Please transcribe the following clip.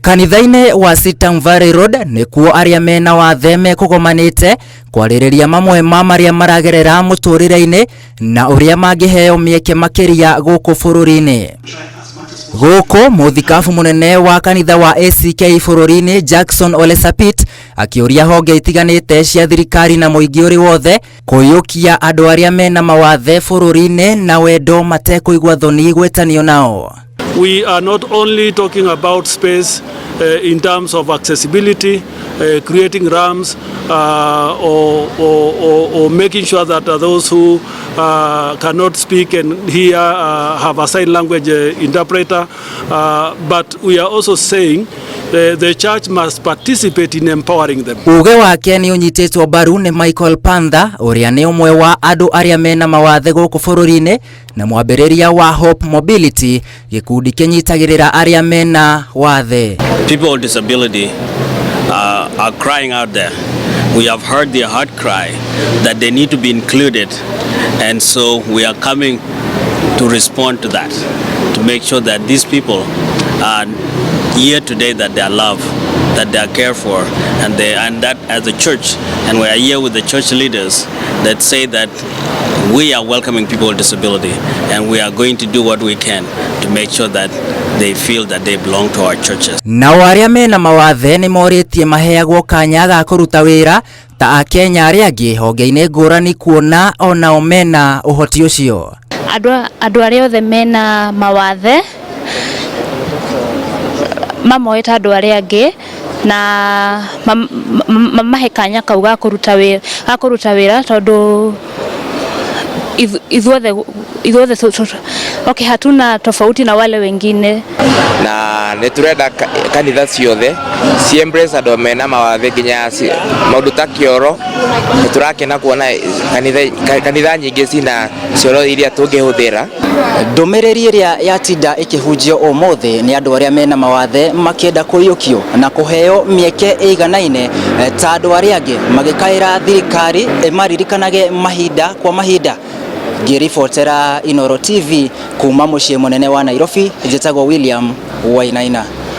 Kanitha-inĩ wa Sitam Valley Road nĩkuo aria mena wathe mekugomanĩte kwarĩrĩria mamwe ma maria maragerera mũtũrĩre-inĩ na ũrĩa mangĩheo mĩeke makĩria gũkũ bũrũri-inĩ. Gũkũ mũthikabu mũnene wa kanitha wa ACK bũrũri-inĩ Jackson Ole Sapit akĩũria honge itiganĩte cia thirikari na mũingĩ ũrĩ wothe kũiyũkia andũ arĩa mena mawathe bũrũri-inĩ na wendo matekũigua thoni gwetanio nao. We are not only talking about space in terms of accessibility, creating ramps or making sure that those who cannot speak and hear have a sign language interpreter, but we are also saying the church must participate in empowering them. Uge wake ni unyitetwo mbaru ni Michael Panther uria ni umwe wa andu aria mena mawathe guku bũrũri-inĩ na mwambĩrĩria wa Hope Mobility gikundi kinyitagĩrĩra aria mena wathe. People with disability are crying out there. We have heard their heart cry that they need to be included, and so we are coming to respond to that, to make sure that these people are here today, that they are loved, that they are cared for, and that as a church, and we are here with the church leaders that say that we are welcoming people with disability, and we are going to do what we can to make sure that they feel that they belong to our churches. Na waria mena mawathe ni moritie maheagwo kanya ga kuruta wira ta Akenya aria angi honge-inĩ ngũrani kuona ona mena ũhoti ũcio. Andũ arĩa othe mena mawathe mamoeta andũ arĩa angĩ na mahe kanya kau ga kũruta wĩra tondũ ithuothe okay, hatuna tofauti na wale wengine, na nĩturenda kanitha ciothe embrace andũ mena mawathe nginya maũndũ ta kĩoro. Nĩturakena kuona kanitha nyingĩ cina cioro iria tũngĩhũthĩra. Ndũmĩrĩri ĩrĩa yatinda ĩkĩhunjio ũmũthĩ nĩ andũ arĩa mena mawathe makĩenda kũiyũkio na kũheo mĩeke ĩiganaine ta andũ arĩa angĩ, magĩkaĩra thirikari ĩmaririkanage mahinda kwa mahinda. Ngĩribotera Inooro TV kuma mũciĩ mũnene wa Nairobi, njĩtagwo William Wainaina.